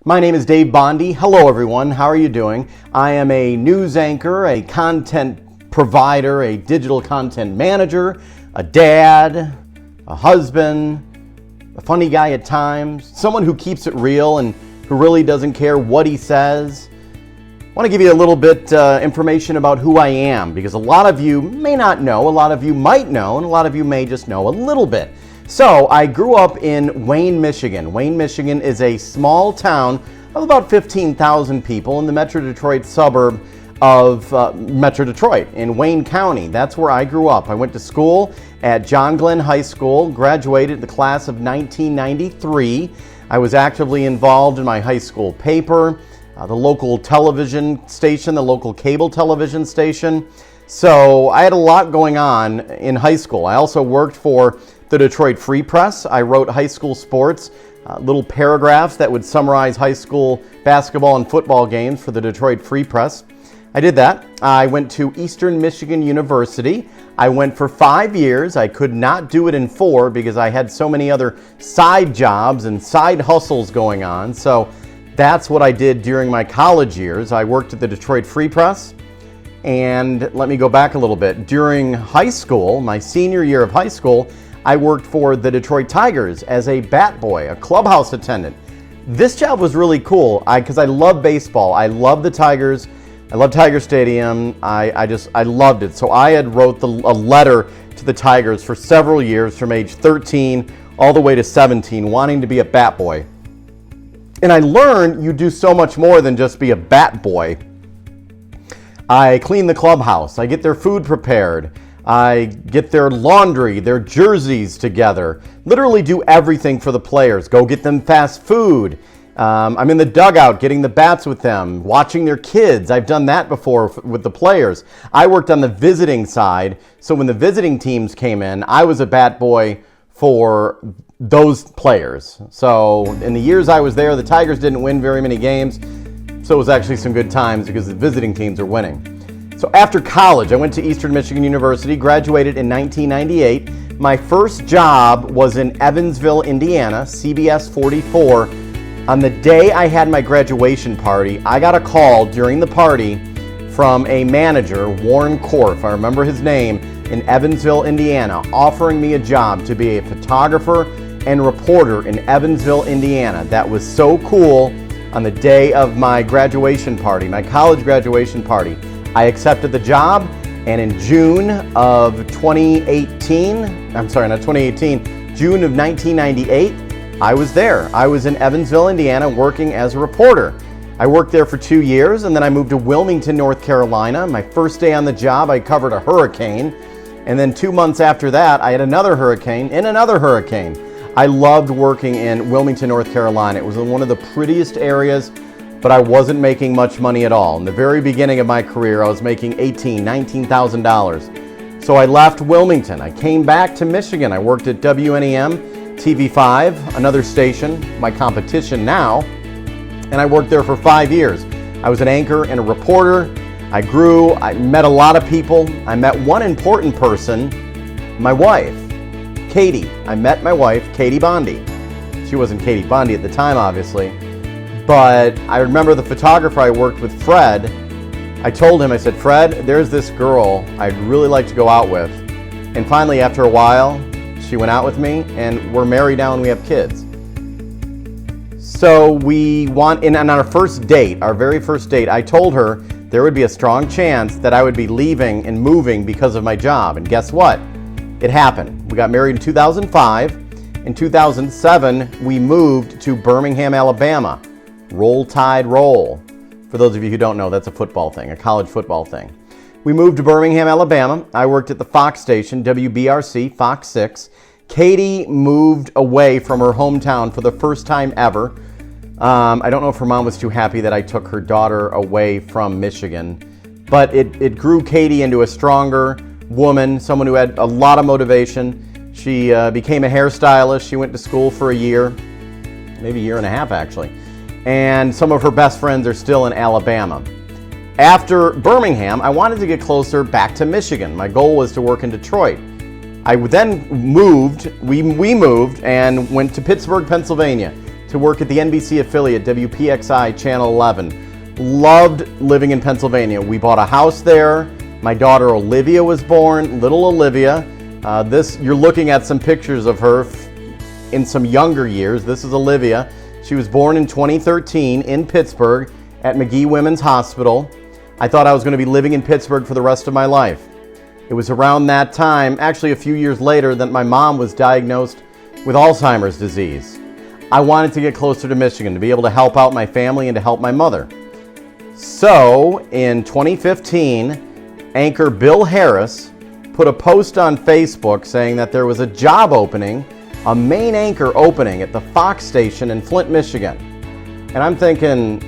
My name is Dave Bondy. Hello everyone, how are you doing? I am a news anchor, a content provider, a digital content manager, a dad, a husband, a funny guy at times, someone who keeps it real and who really doesn't care what he says. I want to give you a little bit information about who I am, because a lot of you may not know, a lot of you might know, and a lot of you may just know a little bit. So I grew up in Wayne, Michigan. Wayne, Michigan is a small town of about 15,000 people in the Metro Detroit suburb of Metro Detroit in Wayne County. That's where I grew up. I went to school at John Glenn High School, graduated the class of 1993. I was actively involved in my high school paper, the local television station, the local cable television station. So I had a lot going on in high school. I also worked for the Detroit Free Press. I wrote high school sports, little paragraphs that would summarize high school basketball and football games for the Detroit Free Press. I did that. I went to Eastern Michigan University. I went for 5 years. I could not do it in 4 because I had so many other side jobs and side hustles going on. So that's what I did during my college years. I worked at the Detroit Free Press. And let me go back a little bit. During high school, my senior year of high school, I worked for the Detroit Tigers as a bat boy, a clubhouse attendant. This job was really cool because I love baseball. I love the Tigers. I love Tiger Stadium. I loved it. So I had wrote a letter to the Tigers for several years from age 13 all the way to 17, wanting to be a bat boy. And I learned you do so much more than just be a bat boy. I clean the clubhouse. I get their food prepared. I get their laundry, their jerseys together, literally do everything for the players. Go get them fast food. I'm in the dugout getting the bats with them, watching their kids. I've done that before with the players. I worked on the visiting side, so when the visiting teams came in, I was a bat boy for those players. So in the years I was there, the Tigers didn't win very many games, so it was actually some good times because the visiting teams are winning. So after college, I went to Eastern Michigan University, graduated in 1998. My first job was in Evansville, Indiana, CBS 44. On the day I had my graduation party, I got a call during the party from a manager, Warren Korf, I remember his name, in Evansville, Indiana, offering me a job to be a photographer and reporter in Evansville, Indiana. That was so cool. On the day of my graduation party, my college graduation party, I accepted the job, and in June of 2018, June of 1998, I was there. I was in Evansville, Indiana, working as a reporter. I worked there for 2 years, and then I moved to Wilmington, North Carolina. My first day on the job, I covered a hurricane, and then 2 months after that, I had another hurricane and another hurricane. I loved working in Wilmington, North Carolina. It was in one of the prettiest areas, but I wasn't making much money at all. In the very beginning of my career, I was making $19,000. So I left Wilmington. I came back to Michigan. I worked at WNEM TV5, another station, my competition now, and I worked there for 5 years. I was an anchor and a reporter. I grew, I met a lot of people. I met one important person, my wife, Katie. I met my wife, Katie Bondy. She wasn't Katie Bondy at the time, obviously. But I remember the photographer I worked with, Fred. I told him, I said, Fred, there's this girl I'd really like to go out with. And finally, after a while, she went out with me, and we're married now and we have kids. So and on our first date, our very first date, I told her there would be a strong chance that I would be leaving and moving because of my job. And guess what? It happened. We got married in 2005. In 2007, we moved to Birmingham, Alabama. Roll Tide Roll. For those of you who don't know, that's a football thing, a college football thing. We moved to Birmingham, Alabama. I worked at the Fox station, WBRC, Fox 6. Katie moved away from her hometown for the first time ever. I don't know if her mom was too happy that I took her daughter away from Michigan, but it grew Katie into a stronger woman, someone who had a lot of motivation. She became a hairstylist. She went to school for a year, maybe a year and a half actually. And some of her best friends are still in Alabama. After Birmingham, I wanted to get closer back to Michigan. My goal was to work in Detroit. I then moved, we moved and went to Pittsburgh, Pennsylvania, to work at the NBC affiliate WPXI Channel 11. Loved living in Pennsylvania. We bought a house there. My daughter Olivia was born, little Olivia. You're looking at some pictures of her in some younger years. This is Olivia. She was born in 2013 in Pittsburgh at McGee Women's Hospital. I thought I was going to be living in Pittsburgh for the rest of my life. It was around that time, actually a few years later, that my mom was diagnosed with Alzheimer's disease. I wanted to get closer to Michigan to be able to help out my family and to help my mother. So in 2015, anchor Bill Harris put a post on Facebook saying that there was a job opening, a main anchor opening at the Fox station in Flint, Michigan. And I'm thinking,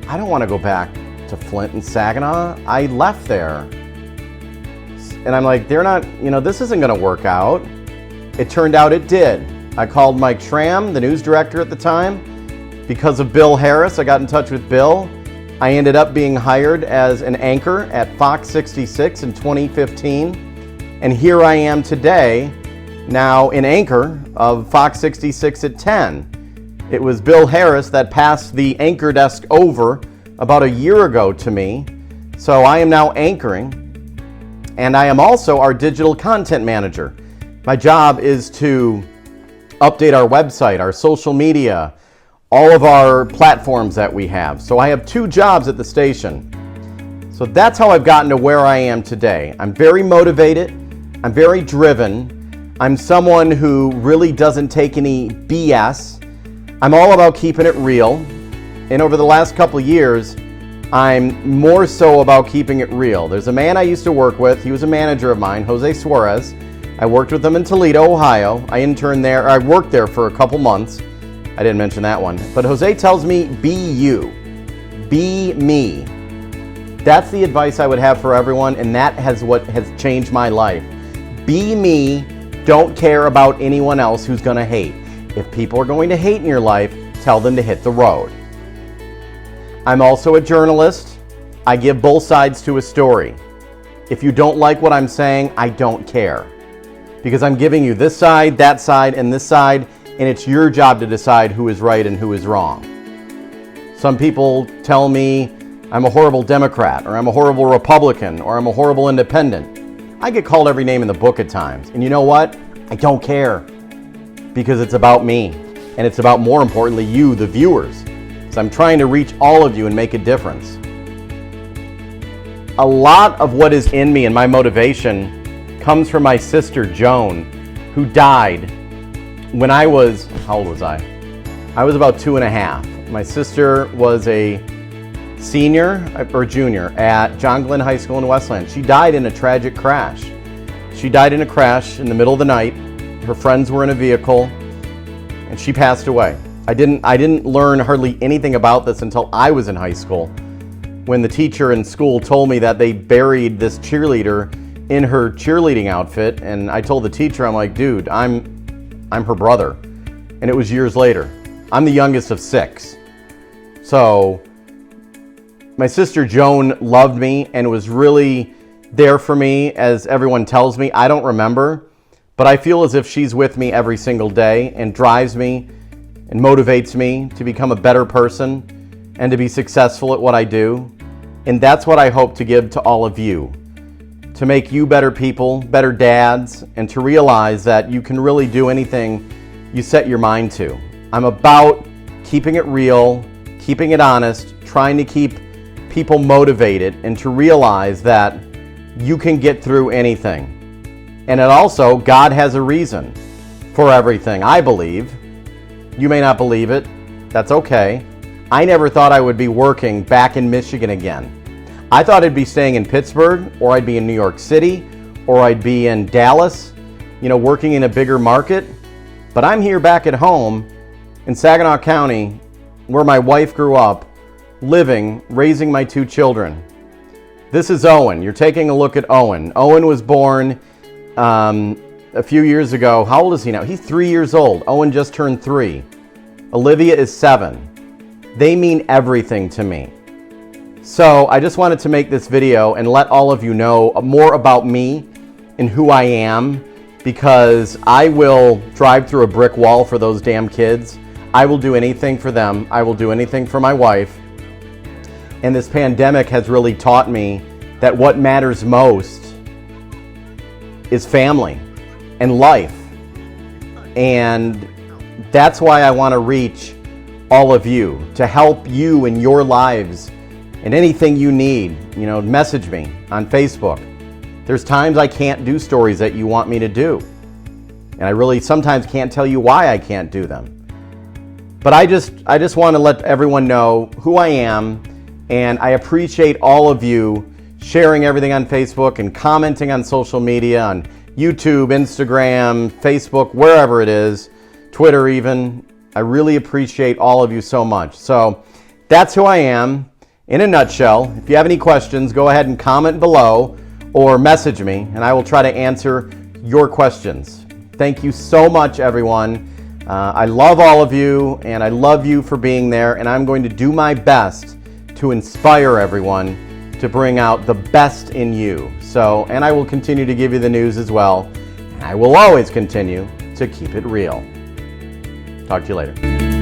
I don't want to go back to Flint and Saginaw. I left there. And I'm like, this isn't going to work out. It turned out it did. I called Mike Schramm, the news director at the time. Because of Bill Harris, I got in touch with Bill. I ended up being hired as an anchor at Fox 66 in 2015. And here I am today, now an anchor of Fox 66 at 10. It was Bill Harris that passed the anchor desk over about a year ago to me. So I am now anchoring. And I am also our digital content manager. My job is to update our website, our social media, all of our platforms that we have. So I have 2 jobs at the station. So that's how I've gotten to where I am today. I'm very motivated. I'm very driven. I'm someone who really doesn't take any BS. I'm all about keeping it real. And over the last couple of years, I'm more so about keeping it real. There's a man I used to work with. He was a manager of mine, Jose Suarez. I worked with him in Toledo, Ohio. I interned there. I worked there for a couple months. I didn't mention that one. But Jose tells me, be you. Be me. That's the advice I would have for everyone, and that what has changed my life. Be me. Don't care about anyone else who's going to hate. If people are going to hate in your life, tell them to hit the road. I'm also a journalist. I give both sides to a story. If you don't like what I'm saying, I don't care. Because I'm giving you this side, that side, and this side, and it's your job to decide who is right and who is wrong. Some people tell me I'm a horrible Democrat, or I'm a horrible Republican, or I'm a horrible independent. I get called every name in the book at times. And you know what? I don't care. Because it's about me. And it's about, more importantly, you, the viewers. So I'm trying to reach all of you and make a difference. A lot of what is in me and my motivation comes from my sister Joan, who died when I was, how old was I? I was about 2.5. My sister was a senior or junior at John Glenn High School in Westland. She died in a tragic crash. She died in a crash in the middle of the night. Her friends were in a vehicle and she passed away. I didn't learn hardly anything about this until I was in high school, when the teacher in school told me that they buried this cheerleader in her cheerleading outfit, and I told the teacher, I'm like, dude, I'm her brother. And it was years later. I'm the youngest of 6. So my sister Joan loved me and was really there for me, as everyone tells me. I don't remember, but I feel as if she's with me every single day and drives me and motivates me to become a better person and to be successful at what I do. And that's what I hope to give to all of you, to make you better people, better dads, and to realize that you can really do anything you set your mind to. I'm about keeping it real, keeping it honest, trying to keep people motivated, and to realize that you can get through anything. And it also, God has a reason for everything, I believe. You may not believe it. That's okay. I never thought I would be working back in Michigan again. I thought I'd be staying in Pittsburgh, or I'd be in New York City, or I'd be in Dallas, working in a bigger market. But I'm here back at home in Saginaw County, where my wife grew up, living, raising my 2 children. This is Owen. You're taking a look at Owen. Owen was born a few years ago. How old is he now? He's 3 years old. Owen just turned 3. Olivia is 7. They mean everything to me. So I just wanted to make this video and let all of you know more about me and who I am, because I will drive through a brick wall for those damn kids. I will do anything for them. I will do anything for my wife. And this pandemic has really taught me that what matters most is family and life. And that's why I want to reach all of you, to help you in your lives and anything you need. Message me on Facebook. There's times I can't do stories that you want me to do. And I really sometimes can't tell you why I can't do them. But I just want to let everyone know who I am, and I appreciate all of you sharing everything on Facebook and commenting on social media, on YouTube, Instagram, Facebook, wherever it is, Twitter even. I really appreciate all of you so much. So that's who I am in a nutshell. If you have any questions, go ahead and comment below or message me, and I will try to answer your questions. Thank you so much, everyone. I love all of you, and I love you for being there, and I'm going to do my best to inspire everyone to bring out the best in you. And I will continue to give you the news as well, and I will always continue to keep it real. Talk to you later.